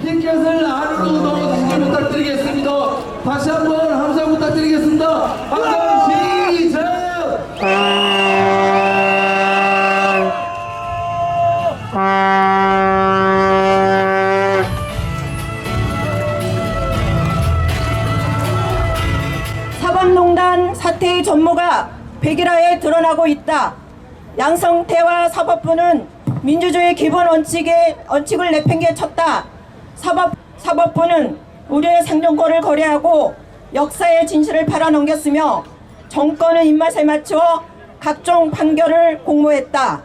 티켓을 안으로 넣어주시기 부탁드리겠습니다. 다시 한번 함성 부탁드리겠습니다. 함성 시작! 사법농단 사태의 전모가 백일화에 드러나고 있다. 양성태와 사법부는 민주주의 기본 원칙을 내팽개쳤다. 사법부는 우리의 생존권을 거래하고 역사의 진실을 팔아넘겼으며 정권의 입맛에 맞춰 각종 판결을 공모했다.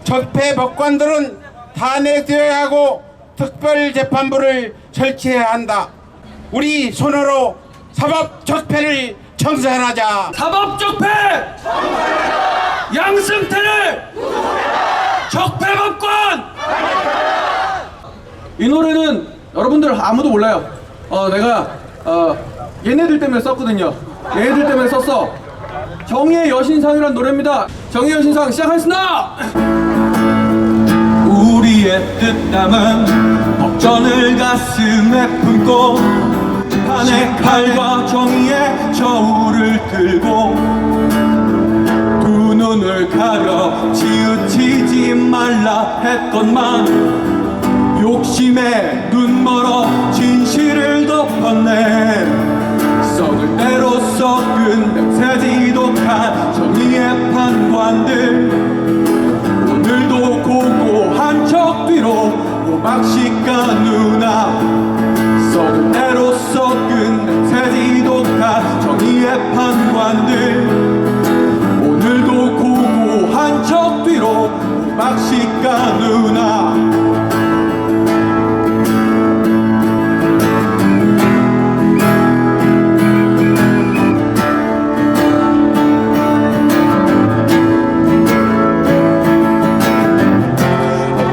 적폐 법관들은 탄핵되어야 하고 특별재판부를 설치해야 한다. 우리 손으로 사법 적폐를 청산하자. 사법 적폐! 양승태를! 적폐 법관! 이 노래는 여러분들 아무도 몰라요. 내가 얘네들 때문에 썼거든요. 얘네들 때문에 썼어. 정의의 여신상이란 노래입니다. 정의의 여신상 시작하겠습니다. 우리의 뜻 담은 법전을 가슴에 품고 판의 칼과 정의의 저울을 들고 두 눈을 가려 치우치지 말라 했건만 욕심에 눈 멀어 진실을 덮었네. 썩을 대로 썩은 냄새 지독한 정의의 판관들 오늘도 고고한 척 뒤로 오막시까 누나. 썩은 대로 썩은 냄새 지독한 정의의 판관들 오늘도 고고한 척 뒤로 오막시까 누나.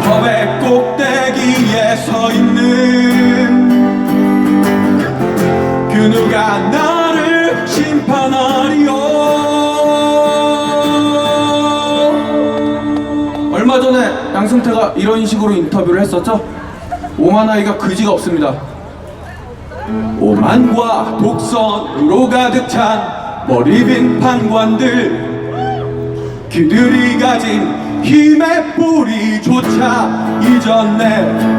법의 꼭대기에 서 있는 그 누가 나를 심판하리요. 얼마 전에 양승태가 이런 식으로 인터뷰를 했었죠. 오만아이가 그지가 없습니다. 오만과 독선으로 가득 찬 머리 빈 판관들 그들이 가진 힘의 뿌리조차 잊었네.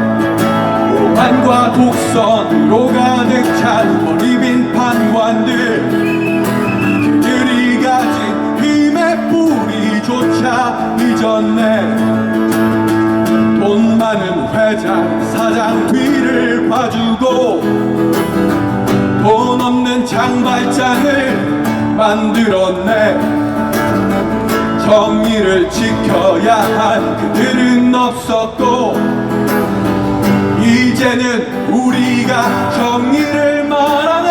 오만과 독선으로 가득 찬 머리 빈 판관들 그들이 가진 힘의 뿌리조차 잊었네. 돈 많은 회장 사장 뒤를 봐주고 돈 없는 장발장을 만들었네. 정의를 지켜야 할 그들은 없었고 이제는 우리가 정의를 말하네.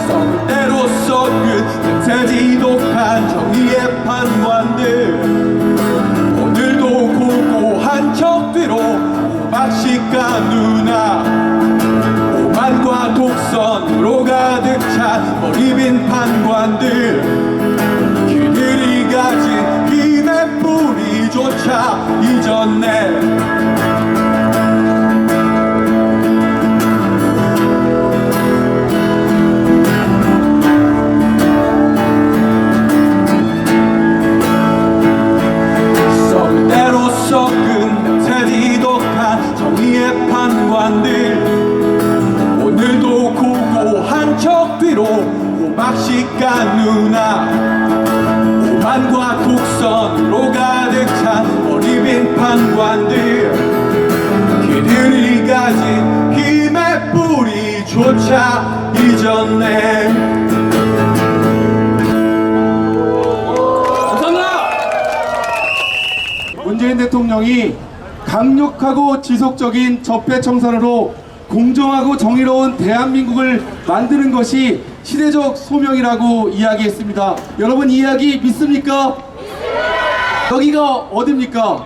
썩을 대로 썩은 냄새 지독한 정의의 판관들 오늘도 고고한 척 뒤로 오막시까 누나. 오만과 독선으로 가득 찬 머리 빈 판관들 그들이 가진 힘의 뿌리조차 잊었네. 썩은 냄새 지독한 정의의 판관들 오늘도 고고한 척 뒤로 오막시까 누나. 오만과 독선으로 가득 찬 머리 빈 판관들 그들이 가진 힘의 뿌리조차 잊었네. 문재인 대통령이 강력하고 지속적인 적폐 청산으로 공정하고 정의로운 대한민국을 만드는 것이 시대적 소명이라고 이야기했습니다. 여러분 이 이야기 믿습니까? 여기가 어딥니까?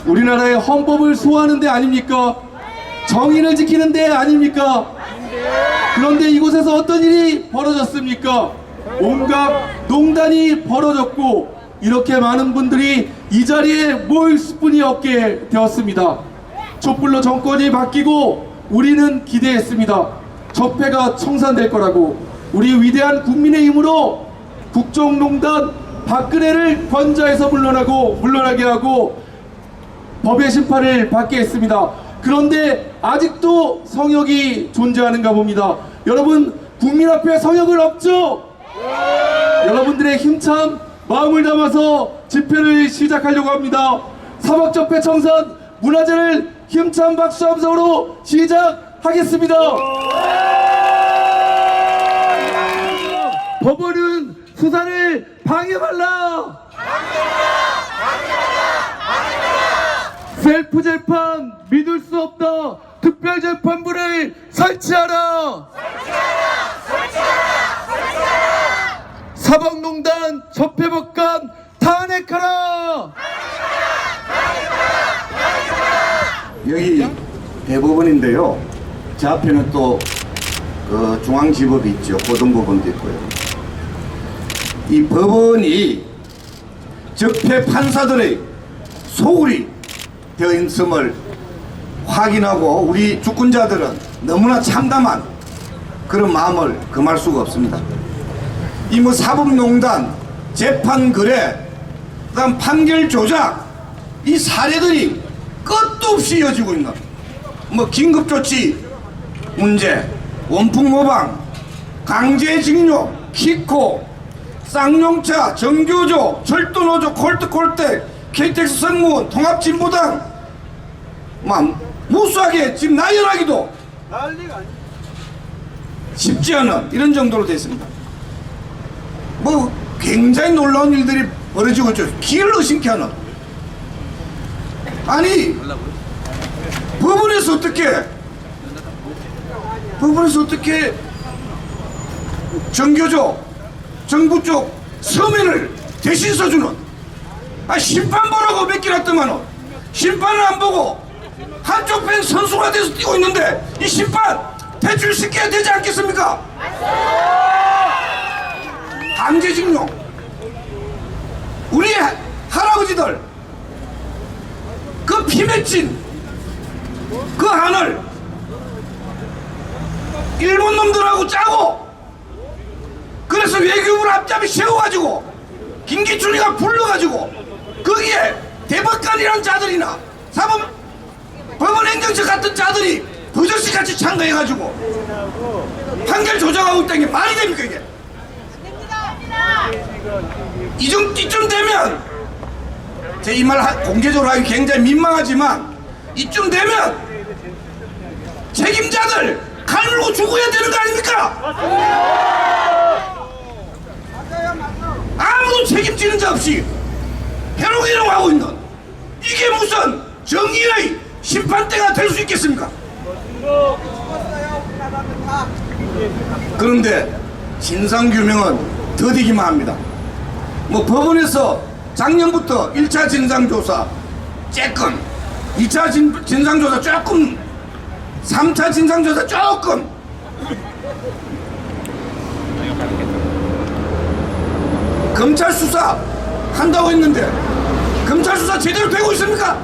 우리나라의 헌법을 수호하는 데 아닙니까? 정의를 지키는 데 아닙니까? 그런데 이곳에서 어떤 일이 벌어졌습니까? 온갖 농단이 벌어졌고 이렇게 많은 분들이 이 자리에 모일 수뿐이 없게 되었습니다. 촛불로 정권이 바뀌고 우리는 기대했습니다. 적폐가 청산될 거라고. 우리 위대한 국민의 힘으로 국정농단 박근혜를 권좌에서 물러나게 하고 법의 심판을 받게 했습니다. 그런데 아직도 성역이 존재하는가 봅니다. 여러분, 국민 앞에 성역은 없죠? 여러분들의 힘찬 마음을 담아서 집회를 시작하려고 합니다. 사법적폐 청산 문화제를 힘찬 박수 함성으로 시작하겠습니다. 법원은 수사를 방해말라. 셀프 재판 믿을 수 없다. 특별 재판부를 설치하라. 사법농단 적폐법관 탄핵하라. 여기 대법원인데요. 제 앞에는 또 중앙지법이 있죠. 고등법원도 있고요. 이 법원이 적폐 판사들의 소홀히 되어 있음을 확인하고 우리 주권자들은 너무나 참담한 그런 마음을 금할 수가 없습니다. 이 뭐 사법농단, 재판 거래, 그다음 판결 조작, 이 사례들이 끝도 없이 이어지고 있는 뭐 긴급조치 문제, 원풍 모방, 강제징용, 키코, 쌍용차, 정교조, 철도노조, 콜트콜텍, KTX 승무원, 통합진보당, 무수하게 지금 나열하기도 쉽지 않은 이런 정도로 되어 있습니다. 뭐 굉장히 놀라운 일들이 벌어지고 있죠. 기를 의심케 하는. 아니 법원에서 어떻게 정교조 정부 쪽 서면을 대신 써주는, 심판 보라고 몇 개나 뜨면은 심판을 안 보고 한쪽 편 선수가 돼서 뛰고 있는데 이 심판 대출 시켜야 되지 않겠습니까? 강제징용, 우리 할아버지들 그 피 맺힌 그 한을 일본 놈들하고 짜고, 그래서 외교부를 앞잡이 세워가지고 김기춘이가 불러가지고 거기에 대법관이라는 자들이나 법원 행정처 같은 자들이 버젓이같이 참가해가지고 판결 조작하고 있다는 게 말이 됩니까 이게? 이쯤 되면 제 이 말 공개적으로 하기 굉장히 민망하지만 이쯤 되면 책임자들 칼 물고 죽어야 되는 거 아닙니까? 아무도 책임지는 자 없이 해롱해롱하고 있는, 이게 무슨 정의의 심판대가 될 수 있겠습니까? 그런데 진상규명은 더디기만 합니다. 뭐 법원에서 작년부터 1차 진상조사 조금, 2차 진상조사 조금, 3차 진상조사 조금, 검찰 수사 한다고 했는데 검찰 수사 제대로 되고 있습니까?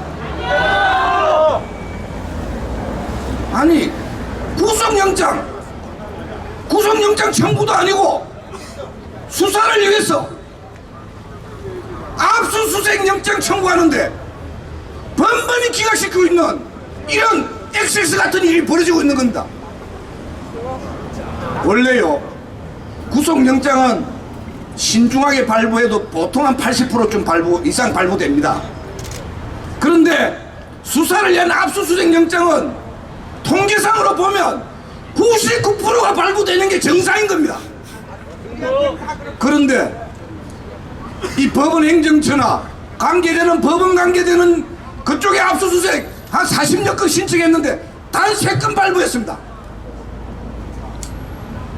아니 구속영장 청구도 아니고 수사를 위해서 압수수색 영장 청구하는데 번번이 기각시키고 있는 이런 엑세스 같은 일이 벌어지고 있는 겁니다. 원래요 구속영장은 신중하게 발부해도 보통 한 80% 이상 발부됩니다. 그런데 수사를 위한 압수수색 영장은 통계상으로 보면 99%가 발부되는 게 정상인 겁니다. 그런데 이 법원 행정처나 법원 관계되는 그쪽에 압수수색 한 40여 건 신청했는데 단 3건 발부했습니다.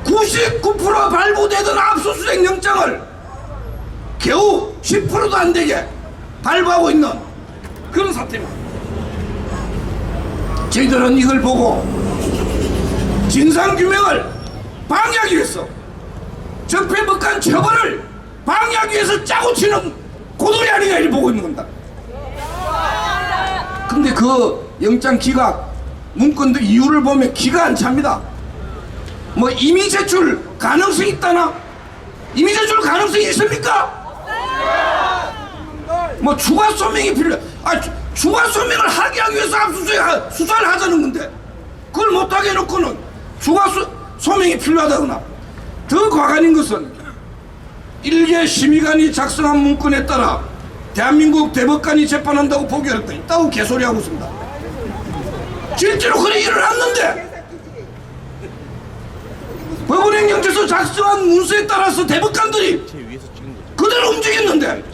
99% 발부되던 압수수색 영장을 겨우 10%도 안 되게 발부하고 있는 그런 사태입니다. 저희들은 이걸 보고 진상규명을 방해하기 위해서, 적폐법관 처벌을 방해하기 위해서 짜고 치는 고돌이 아닌가 이를 보고 있는 겁니다. 근데 그 영장 기각 문건들 이유를 보면 기가 안 찹니다. 뭐 이미 제출 가능성이 있다나? 이미 제출 가능성이 있습니까? 뭐 추가 소명이 필요해. 추가 소명을 하기 위해서 압수수색 수사를 하자는 건데 그걸 못하게 해놓고는 추가 소명이 필요하다거나. 더 과간인 것은 일개 심의관이 작성한 문건에 따라 대한민국 대법관이 재판한다고 보기 어렵다. 있다고 개소리하고 있습니다. 실제로 그런 일을 했는데 법원행정처에서 작성한 문서에 따라서 대법관들이 그대로 움직였는데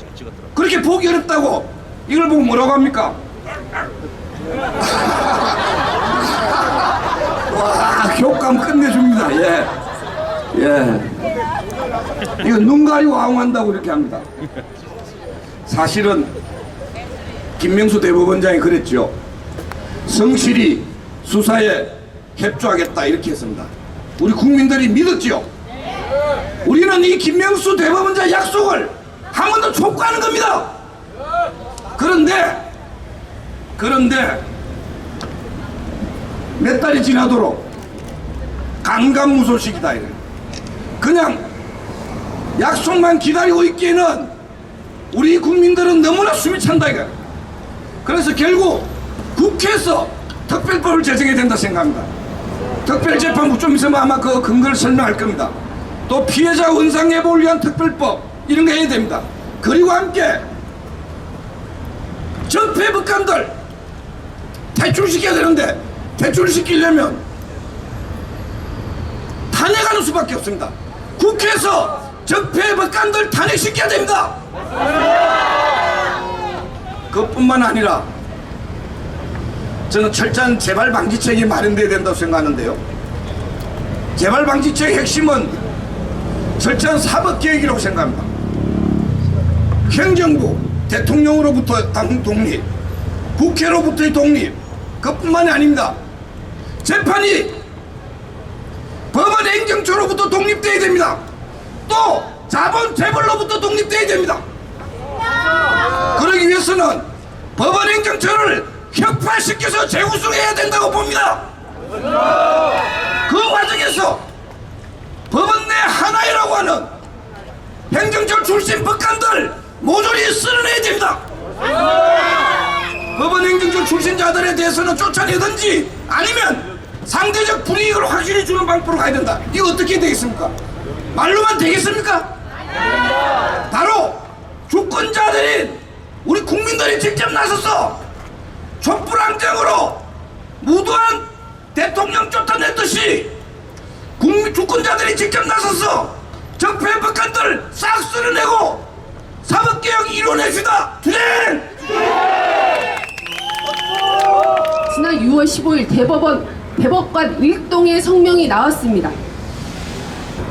그렇게 보기 어렵다고 이걸 보고 뭐라고 합니까? 와, 효과음 끝내줍니다. 예. 이거 눈 가리고 아웅한다고 이렇게 합니다. 사실은 김명수 대법원장이 그랬죠. 성실히 수사에 협조하겠다 이렇게 했습니다. 우리 국민들이 믿었죠. 우리는 이 김명수 대법원장 약속을 한 번 더 촉구하는 겁니다. 그런데 몇 달이 지나도록 강간무소식이다 이래. 그냥 약속만 기다리고 있기에는 우리 국민들은 너무나 숨이 찬다 이거. 그래서 결국 국회에서 특별법을 제정해야 된다 생각합니다. 특별재판부 좀 있으면 아마 그 근거를 설명할 겁니다. 또 피해자 원상예보를 위한 특별법 이런 거 해야 됩니다. 그리고 함께 적폐 법관들 퇴출시켜야 되는데 퇴출시키려면 탄핵하는 수밖에 없습니다. 국회에서 적폐 법관들 탄핵시켜야 됩니다. 그것뿐만 아니라 저는 철저한 재발방지책이 마련돼야 된다고 생각하는데요. 재발방지책의 핵심은 철저한 사법개혁이라고 생각합니다. 행정부, 대통령으로부터 독립, 국회로부터의 독립, 그것뿐만이 아닙니다. 재판이 법원 행정처로부터 독립돼야 됩니다. 또 자본 재벌로부터 독립돼야 됩니다. 그러기 위해서는 법원 행정처를 혁파시켜서 재구성해야 된다고 봅니다. 그 과정에서 법원 내 하나이라고 하는 행정처 출신 법관들 모조리 쓸어내야 됩니다. 법원 행정처 출신자들에 대해서는 쫓아내든지 아니면 상대적 불이익을 확실히 주는 방법으로 가야 된다. 이거 어떻게 되겠습니까? 말로만 되겠습니까? 바로 주권자들인 우리 국민들이 직접 나서서 촛불항쟁으로 무도한 대통령 쫓아냈듯이 주권자들이 직접 나서서 적폐 법관들 싹 쓸어내고 사법개혁 이뤄냅시다. 투쟁! 지난 6월 15일 대법관 일동의 성명이 나왔습니다.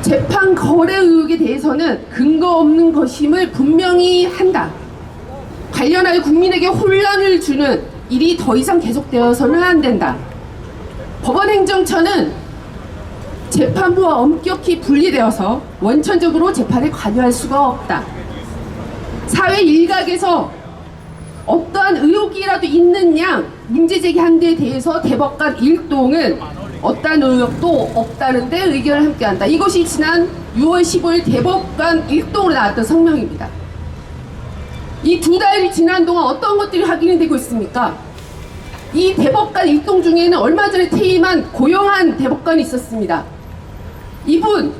재판 거래 의혹에 대해서는 근거 없는 것임을 분명히 한다. 관련하여 국민에게 혼란을 주는 일이 더 이상 계속되어서는 안 된다. 법원행정처는 재판부와 엄격히 분리되어서 원천적으로 재판에 관여할 수가 없다. 사회 일각에서 어떠한 의혹이라도 있는 양 문제 제기한 데 대해서 대법관 일동은 어떠한 의혹도 없다는 데 의견을 함께한다. 이것이 지난 6월 15일 대법관 일동으로 나왔던 성명입니다. 이 2달이 지난 동안 어떤 것들이 확인이 되고 있습니까? 이 대법관 일동 중에는 얼마 전에 퇴임한 고영한 대법관이 있었습니다. 이분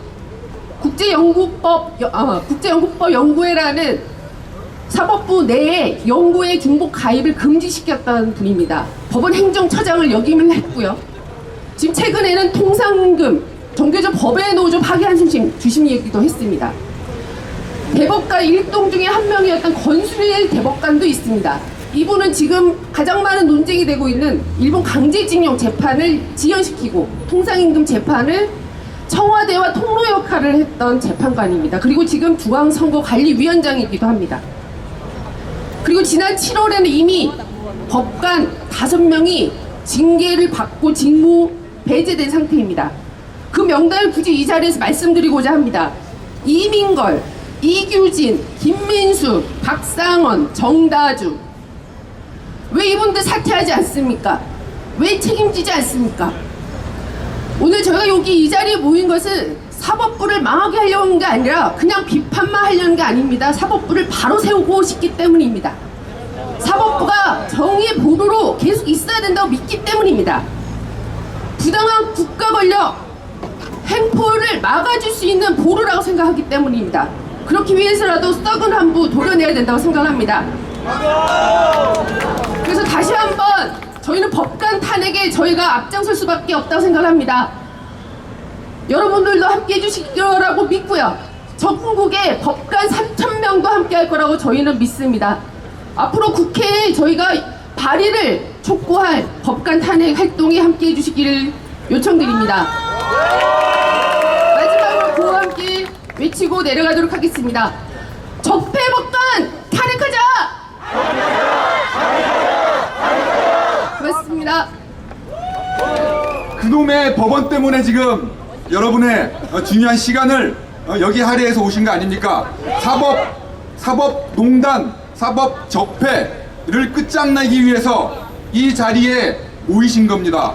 국제연구법 연구회라는 사법부 내에 연구회 중복 가입을 금지시켰던 분입니다. 법원 행정처장을 역임을 했고요. 지금 최근에는 통상금, 정교조 법외 노조 파기한 주심 얘기도 했습니다. 대법관 일동 중에 한 명이었던 권순일 대법관도 있습니다. 이분은 지금 가장 많은 논쟁이 되고 있는 일본 강제징용 재판을 지연시키고 통상임금 재판을 청와대와 통로 역할을 했던 재판관입니다. 그리고 지금 중앙선거관리위원장이기도 합니다. 그리고 지난 7월에는 이미 법관 5명이 징계를 받고 직무 배제된 상태입니다. 그 명단을 굳이 이 자리에서 말씀드리고자 합니다. 이민걸, 이규진, 김민수, 박상원, 정다주. 왜 왜 이분들 사퇴하지 않습니까? 왜 책임지지 않습니까? 오늘 저희가 여기 이 자리에 모인 것은 사법부를 망하게 하려고 하는 게 아니라 그냥 비판만 하려는 게 아닙니다. 사법부를 바로 세우고 싶기 때문입니다. 사법부가 정의의 보루로 계속 있어야 된다고 믿기 때문입니다. 부당한 국가 권력 횡포를 막아줄 수 있는 보루라고 생각하기 때문입니다. 그렇기 위해서라도 썩은 한부 도려내야 된다고 생각합니다. 그래서 다시 한번 저희는 법관 탄핵에 저희가 앞장설 수밖에 없다고 생각합니다. 여러분들도 함께 해주실 거라고 믿고요. 전국에 법관 3,000명도 함께 할 거라고 저희는 믿습니다. 앞으로 국회에 저희가 발의를 촉구할 법관 탄핵 활동에 함께 해주시기를 요청드립니다. 마지막으로 구호와 함께 외치고 내려가도록 하겠습니다. 적폐 법관 탄핵하자! 고맙습니다. 그놈의 법원 때문에 지금 여러분의 중요한 시간을 여기 할애해서 오신 거 아닙니까? 사법농단, 사법적폐를 끝장내기 위해서 이 자리에 모이신 겁니다.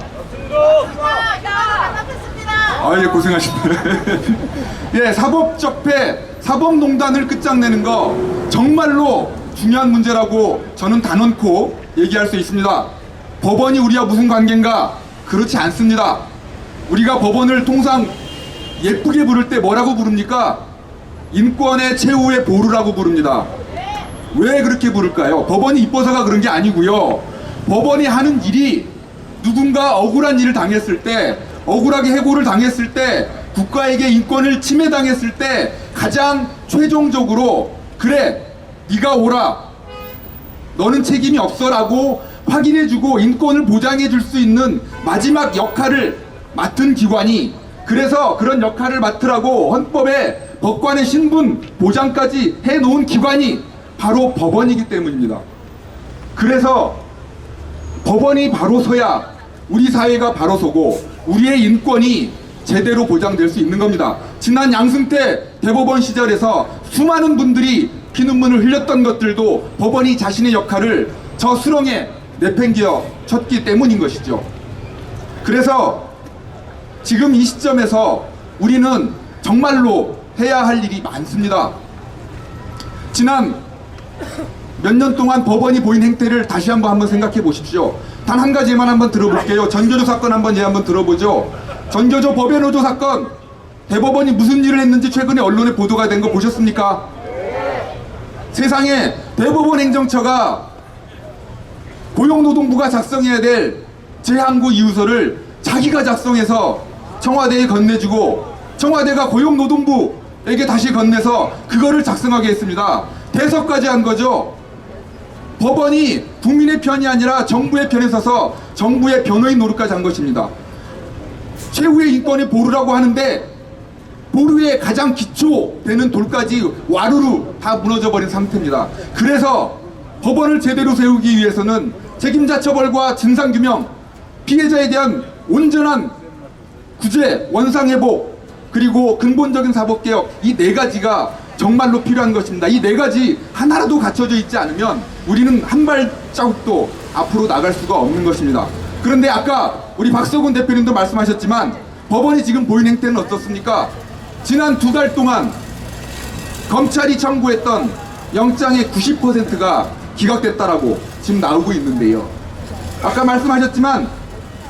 아, 예, 고생하십니다. 예, 사법적폐, 사법농단을 끝장내는 거 정말로 중요한 문제라고 저는 단언코 얘기할 수 있습니다. 법원이 우리와 무슨 관계인가? 그렇지 않습니다. 우리가 법원을 통상 예쁘게 부를 때 뭐라고 부릅니까? 인권의 최후의 보루라고 부릅니다. 왜 그렇게 부를까요? 법원이 이뻐서가 그런 게 아니고요. 법원이 하는 일이 누군가 억울한 일을 당했을 때, 억울하게 해고를 당했을 때, 국가에게 인권을 침해당했을 때 가장 최종적으로 그래, 네가 오라, 너는 책임이 없어라고 확인해주고 인권을 보장해줄 수 있는 마지막 역할을 맡은 기관이, 그래서 그런 역할을 맡으라고 헌법에 법관의 신분 보장까지 해놓은 기관이 바로 법원이기 때문입니다. 그래서 법원이 바로 서야 우리 사회가 바로 서고 우리의 인권이 제대로 보장될 수 있는 겁니다. 지난 양승태 대법원 시절에서 수많은 분들이 피눈물을 흘렸던 것들도 법원이 자신의 역할을 저 수렁에 내팽겨 쳤기 때문인 것이죠. 그래서 지금 이 시점에서 우리는 정말로 해야 할 일이 많습니다. 지난 몇 년 동안 법원이 보인 행태를 다시 한번 생각해 보십시오. 단 한 가지만 한번 들어볼게요. 전교조 사건 한번 들어보죠. 전교조 법외노조 사건, 대법원이 무슨 일을 했는지 최근에 언론에 보도가 된 거 보셨습니까? 세상에 대법원 행정처가 고용노동부가 작성해야 될 재항고 이유서를 자기가 작성해서 청와대에 건네주고 청와대가 고용노동부에게 다시 건네서 그거를 작성하게 했습니다. 대서까지 한 거죠. 법원이 국민의 편이 아니라 정부의 편에 서서 정부의 변호인 노릇까지 한 것입니다. 최후의 인권의 보루라고 하는데 보루의 가장 기초되는 돌까지 와르르 다 무너져 버린 상태입니다. 그래서 법원을 제대로 세우기 위해서는 책임자 처벌과 진상규명, 피해자에 대한 온전한 구제, 원상회복, 그리고 근본적인 사법개혁, 이 네 가지가 정말로 필요한 것입니다. 이 네 가지 하나라도 갖춰져 있지 않으면 우리는 한 발자국도 앞으로 나갈 수가 없는 것입니다. 그런데 아까 우리 박서군 대표님도 말씀하셨지만 법원이 지금 보인 행태는 어떻습니까? 지난 2달 동안 검찰이 청구했던 영장의 90%가 기각됐다라고 지금 나오고 있는데요. 아까 말씀하셨지만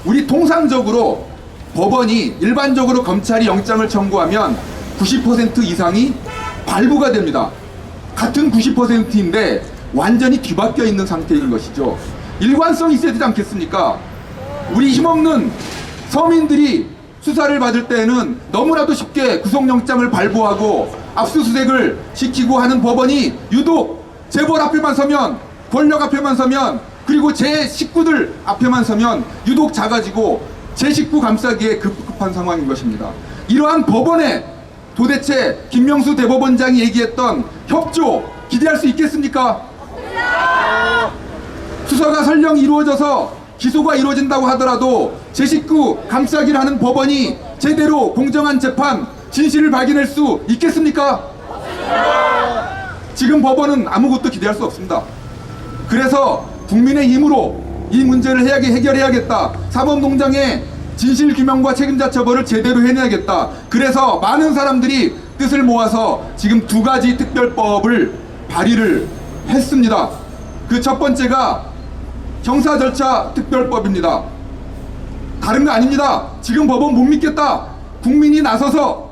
우리 통상적으로 법원이 일반적으로 검찰이 영장을 청구하면 90% 이상이 발부가 됩니다. 같은 90%인데 완전히 뒤바뀌어 있는 상태인 것이죠. 일관성이 있어야 되지 않겠습니까? 우리 힘없는 서민들이 수사를 받을 때에는 너무나도 쉽게 구속영장을 발부하고 압수수색을 시키고 하는 법원이 유독 재벌 앞에만 서면, 권력 앞에만 서면, 그리고 제 식구들 앞에만 서면 유독 작아지고 제 식구 감싸기에 급급한 상황인 것입니다. 이러한 법원에 도대체 김명수 대법원장이 얘기했던 협조 기대할 수 있겠습니까? 수사가 설령 이루어져서 기소가 이루어진다고 하더라도 제 식구 감싸기를 하는 법원이 제대로 공정한 재판, 진실을 발견할 수 있겠습니까? 지금 법원은 아무것도 기대할 수 없습니다. 그래서 국민의 힘으로 이 문제를 해결해야겠다. 사법농장의 진실규명과 책임자 처벌을 제대로 해내야겠다. 그래서 많은 사람들이 뜻을 모아서 지금 2가지 특별법을 발의를 했습니다. 그 첫 번째가 형사절차 특별법입니다. 다른 거 아닙니다. 지금 법원 못 믿겠다. 국민이 나서서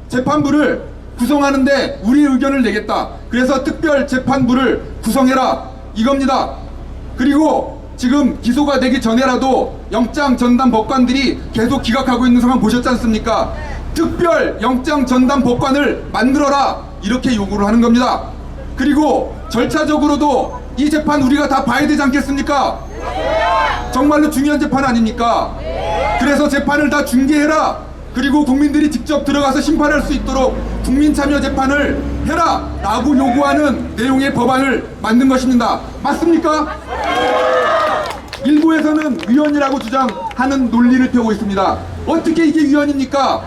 재판부를 구성하는데 우리의 의견을 내겠다. 그래서 특별재판부를 구성해라. 이겁니다. 그리고 지금 기소가 되기 전에라도 영장 전담 법관들이 계속 기각하고 있는 상황 보셨지 않습니까? 특별 영장 전담 법관을 만들어라. 이렇게 요구를 하는 겁니다. 그리고 절차적으로도 이 재판 우리가 다 봐야 되지 않겠습니까? 정말로 중요한 재판 아닙니까? 그래서 재판을 다 중계해라. 그리고 국민들이 직접 들어가서 심판할 수 있도록 국민참여 재판을 해라 라고 요구하는 내용의 법안을 만든 것입니다. 맞습니까? 일부에서는 위헌이라고 주장하는 논리를 펴고 있습니다. 어떻게 이게 위헌입니까?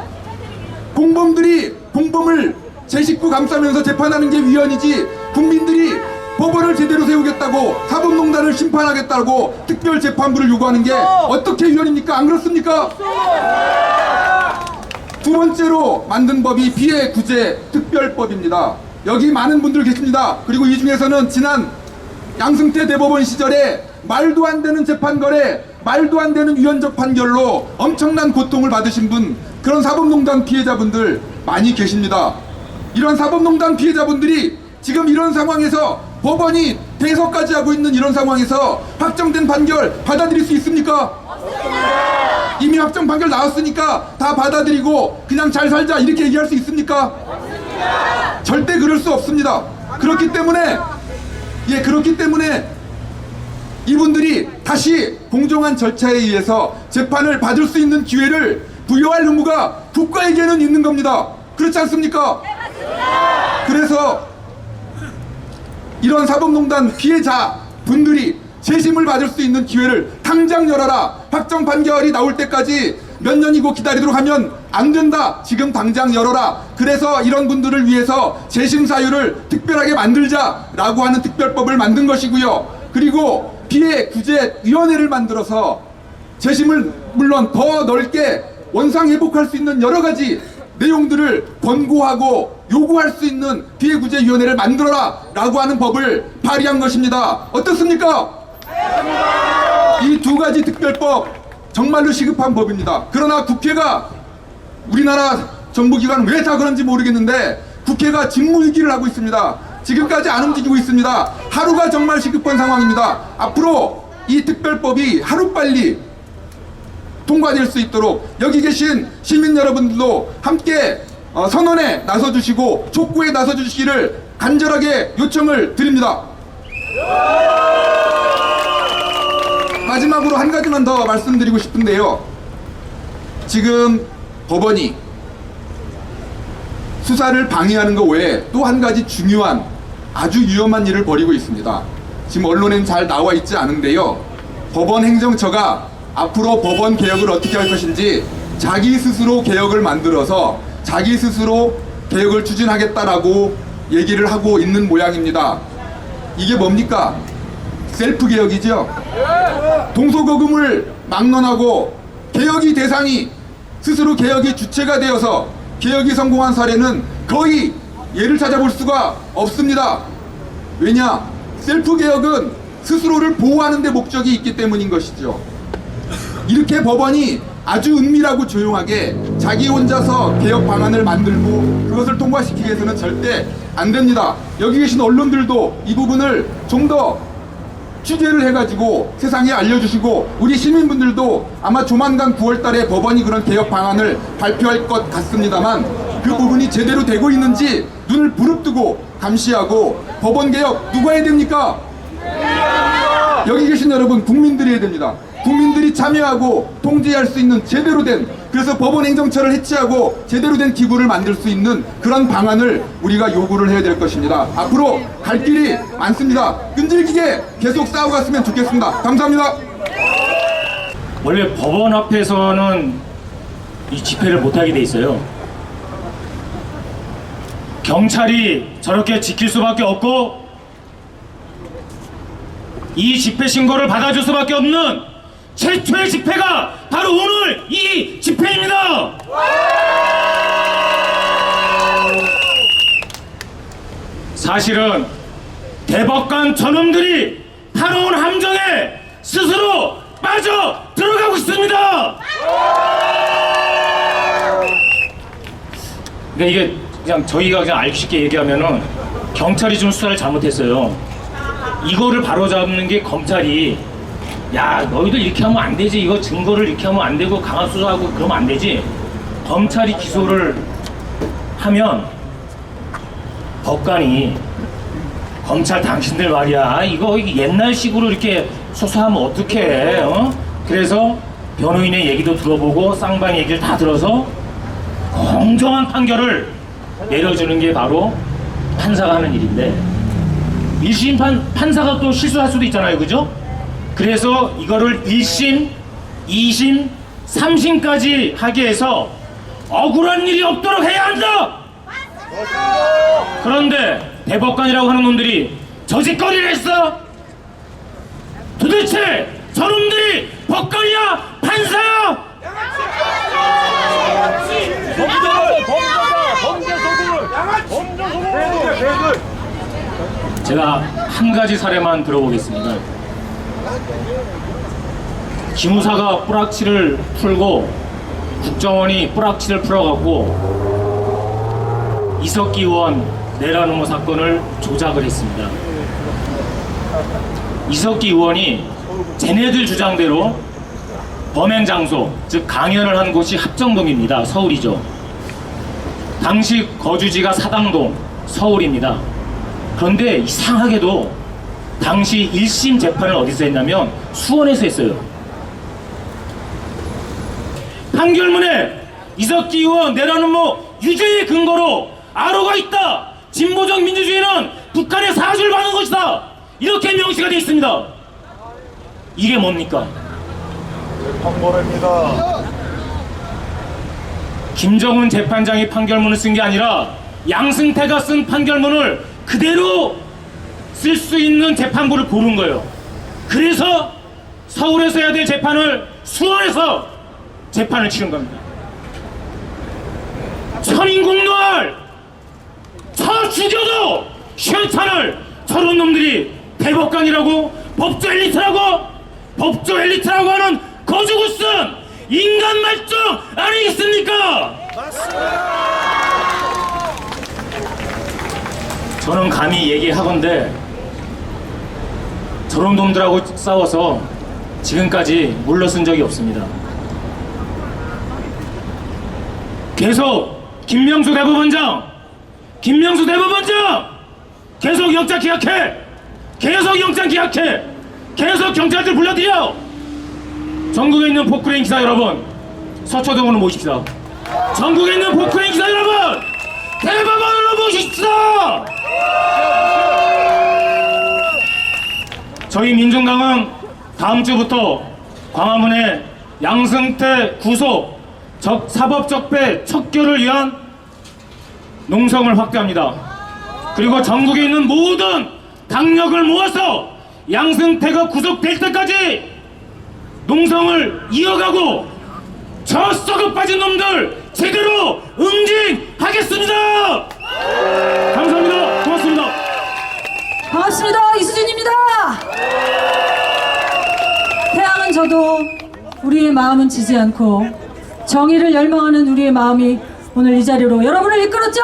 공범들이 공범을 제 식구 감싸면서 재판하는 게 위헌이지, 국민들이 법원을 제대로 세우겠다고 사법농단을 심판하겠다고 특별재판부를 요구하는 게 어떻게 위헌입니까? 안 그렇습니까? 두 번째로 만든 법이 피해구제 특별법입니다. 여기 많은 분들 계십니다. 그리고 이 중에서는 지난 양승태 대법원 시절에 말도 안 되는 재판 거래, 말도 안 되는 위헌적 판결로 엄청난 고통을 받으신 분, 그런 사법농단 피해자분들 많이 계십니다. 이런 사법농단 피해자분들이 지금 이런 상황에서 법원이 대서까지 하고 있는 이런 상황에서 확정된 판결 받아들일 수 있습니까? 이미 확정 판결 나왔으니까 다 받아들이고 그냥 잘 살자 이렇게 얘기할 수 있습니까? 절대 그럴 수 없습니다. 그렇기 때문에 이분들이 다시 공정한 절차에 의해서 재판을 받을 수 있는 기회를 부여할 의무가 국가에게는 있는 겁니다. 그렇지 않습니까? 그래서 이런 사법농단 피해자분들이 재심을 받을 수 있는 기회를 당장 열어라. 확정 판결이 나올 때까지 몇 년이고 기다리도록 하면 안 된다. 지금 당장 열어라. 그래서 이런 분들을 위해서 재심 사유를 특별하게 만들자라고 하는 특별법을 만든 것이고요. 그리고 피해구제위원회를 만들어서 재심을 물론 더 넓게 원상회복할 수 있는 여러 가지 내용들을 권고하고 요구할 수 있는 피해구제위원회를 만들어라 라고 하는 법을 발의한 것입니다. 어떻습니까? 이 2가지 특별법 정말로 시급한 법입니다. 그러나 국회가, 우리나라 정부기관은 왜 다 그런지 모르겠는데 국회가 직무유기를 하고 있습니다. 지금까지 안 움직이고 있습니다. 하루가 정말 시급한 상황입니다. 앞으로 이 특별법이 하루빨리 통과될 수 있도록 여기 계신 시민 여러분들도 함께 선언에 나서주시고 촉구에 나서주시기를 간절하게 요청을 드립니다. 마지막으로 한 가지만 더 말씀드리고 싶은데요. 지금 법원이 수사를 방해하는 것 외에 또 한 가지 중요한 아주 위험한 일을 벌이고 있습니다. 지금 언론엔 잘 나와 있지 않은데요. 법원 행정처가 앞으로 법원 개혁을 어떻게 할 것인지 자기 스스로 개혁을 만들어서 자기 스스로 개혁을 추진하겠다라고 얘기를 하고 있는 모양입니다. 이게 뭡니까? 셀프 개혁이죠. 동서고금을 막론하고 개혁이 대상이 스스로 개혁이 주체가 되어서 개혁이 성공한 사례는 거의 예를 찾아볼 수가 없습니다. 왜냐? 셀프 개혁은 스스로를 보호하는 데 목적이 있기 때문인 것이죠. 이렇게 법원이 아주 은밀하고 조용하게 자기 혼자서 개혁 방안을 만들고 그것을 통과시키기 위해서는 절대 안 됩니다. 여기 계신 언론들도 이 부분을 좀 더 취재를 해가지고 세상에 알려주시고, 우리 시민분들도 아마 조만간 9월 달에 법원이 그런 개혁 방안을 발표할 것 같습니다만 그 부분이 제대로 되고 있는지 눈을 부릅뜨고 감시하고, 법원 개혁 누가 해야 됩니까? 여기 계신 여러분, 국민들이 해야 됩니다. 국민들이 참여하고 통제할 수 있는 제대로 된, 그래서 법원 행정처를 해체하고 제대로 된 기구를 만들 수 있는 그런 방안을 우리가 요구를 해야 될 것입니다. 앞으로 갈 길이 많습니다. 끈질기게 계속 싸워갔으면 좋겠습니다. 감사합니다. 원래 법원 앞에서는 이 집회를 못하게 돼 있어요. 경찰이 저렇게 지킬 수밖에 없고, 이 집회 신고를 받아줄 수밖에 없는 최초의 집회가 바로 오늘 이 집회입니다. 사실은 대법관 저놈들이 파놓은 함정에 스스로 빠져 들어가고 있습니다. 그러니까 이게 그냥 저희가 그냥 알기 쉽게 얘기하면은 경찰이 좀 수사를 잘못했어요. 이거를 바로잡는 게 검찰이 야 너희들 이렇게 하면 안 되지, 이거 증거를 이렇게 하면 안 되고 강압 수사하고 그러면 안 되지. 검찰이 기소를 하면 법관이 검찰 당신들 말이야 이거 옛날식으로 이렇게 수사하면 어떡해, 어? 그래서 변호인의 얘기도 들어보고 쌍방 얘기를 다 들어서 공정한 판결을 내려주는 게 바로 판사가 하는 일인데, 1심 판사가 또 실수할 수도 있잖아요, 그죠? 그래서 이거를 1심, 2심, 3심까지 하게 해서 억울한 일이 없도록 해야 한다! 그런데 대법관이라고 하는 놈들이 저 짓거리를 했어? 도대체 저놈들이 법관이야? 판사야? 제가 한 가지 사례만 들어보겠습니다. 기무사가 뿌락치를 풀고 국정원이 뿌락치를 풀어갖고 이석기 의원 내란 음모 사건을 조작을 했습니다. 이석기 의원이 쟤네들 주장대로 범행 장소, 즉 강연을 한 곳이 합정동입니다. 서울이죠. 당시 거주지가 사당동, 서울입니다. 그런데 이상하게도 당시 1심 재판을 어디서 했냐면 수원에서 했어요. 판결문에 이석기 의원 내란 음모 유죄의 근거로 아로가 있다. 진보적 민주주의는 북한의 사주를 받는 것이다. 이렇게 명시가 되어 있습니다. 이게 뭡니까? 황보래입니다. 김정은 재판장이 판결문을 쓴 게 아니라 양승태가 쓴 판결문을 그대로 쓸 수 있는 재판부를 고른 거예요. 그래서 서울에서 해야 될 재판을 수원에서 재판을 치른 겁니다. 천인공노할 쳐 죽여도 시원찮을 저런 놈들이 대법관이라고 법조 엘리트라고 하는 거죽을 쓴 인간 말종 아니겠습니까? 저는 감히 얘기하건대 저런 놈들하고 싸워서 지금까지 물러선 적이 없습니다. 계속 김명수 대법원장 계속 영장 기각해, 계속 경찰들 불러들여. 전국에 있는 포크레인 기사 여러분, 서초동으로 모십시다. 전국에 있는 포크레인 기사 여러분, 대법원으로 모십시다. 저희 민중당은 다음 주부터 광화문에 양승태 구속 사법적폐 척결을 위한 농성을 확대합니다. 그리고 전국에 있는 모든 당력을 모아서 양승태가 구속될 때까지 농성을 이어가고 저 썩어 빠진 놈들 제대로 응징하겠습니다. 감사합니다. 고맙습니다. 반갑습니다. 이수진입니다. 태양은 져도 우리의 마음은 지지 않고 정의를 열망하는 우리의 마음이 오늘 이 자리로 여러분을 이끌었죠?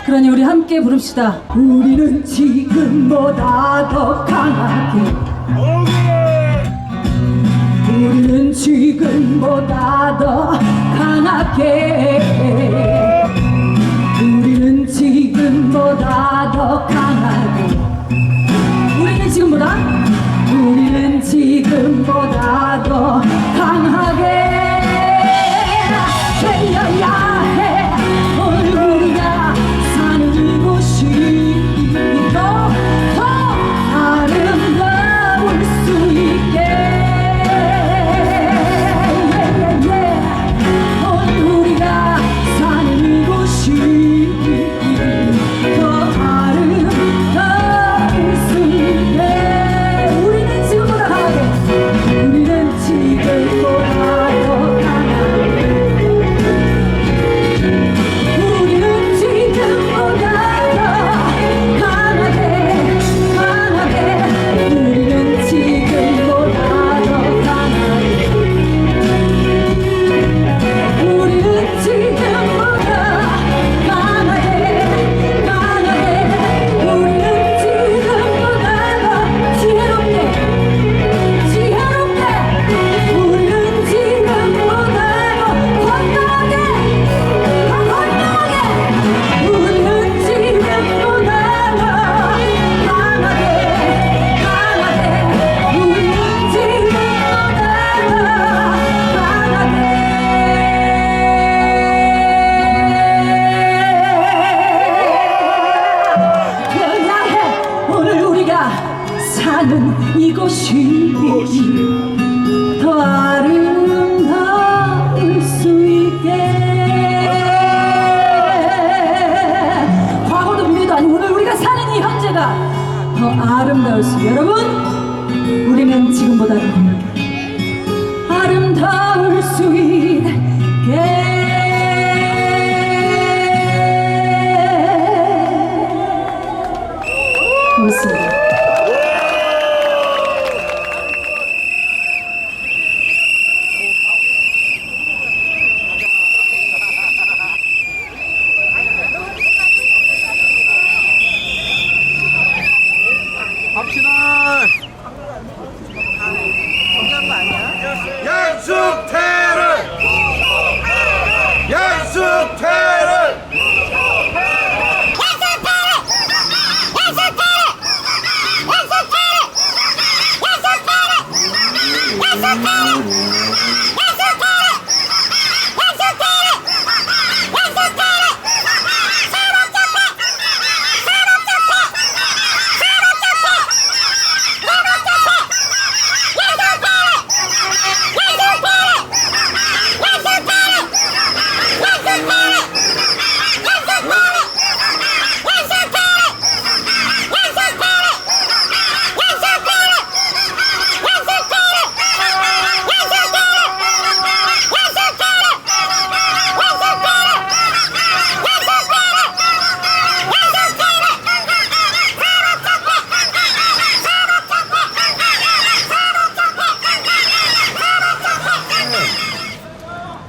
그러니 우리 함께 부릅시다. 우리는 지금보다 더 강하게, 우리는 지금보다 더 강하게, 우리는 지금보다 더 강하게, 우리는 지금보다 더 강하게 되어야 해. 오늘 우리가 사는 곳이 더 아름다울 수 있게. 오늘 우리가 사는 곳이 더 아름다울 수 있게.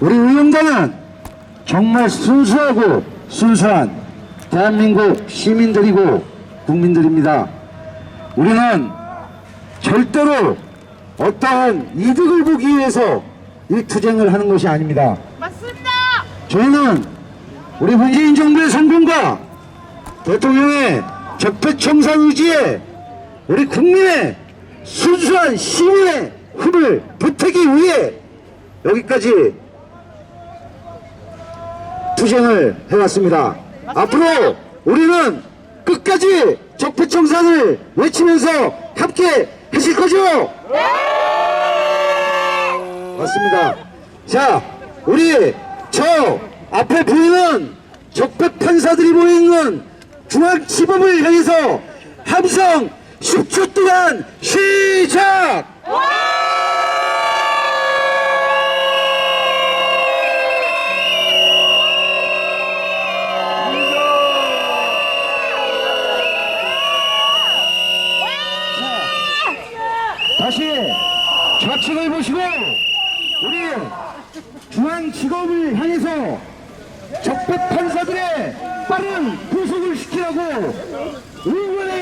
우리 의용단은 정말 순수하고 순수한 대한민국 시민들이고 국민들입니다. 우리는 절대로 어떠한 이득을 보기 위해서 이 투쟁을 하는 것이 아닙니다. 맞습니다. 저희는 우리 문재인 정부의 성공과 대통령의 적폐청산 의지에 우리 국민의 순수한 시민의 힘을 보태기 위해 여기까지 투쟁을 해왔습니다. 앞으로 우리는 끝까지 적폐청산을 외치면서 함께 하실 거죠? 맞습니다. 자, 우리 저 앞에 보이는 적폐 판사들이 모여있는 중앙지법을 향해서 함성 10초 동안 시작! 다시 좌측을 보시고 우리 중앙지검을 향해서 적폐 판사들의 빠른 구속을 시키라고 응원의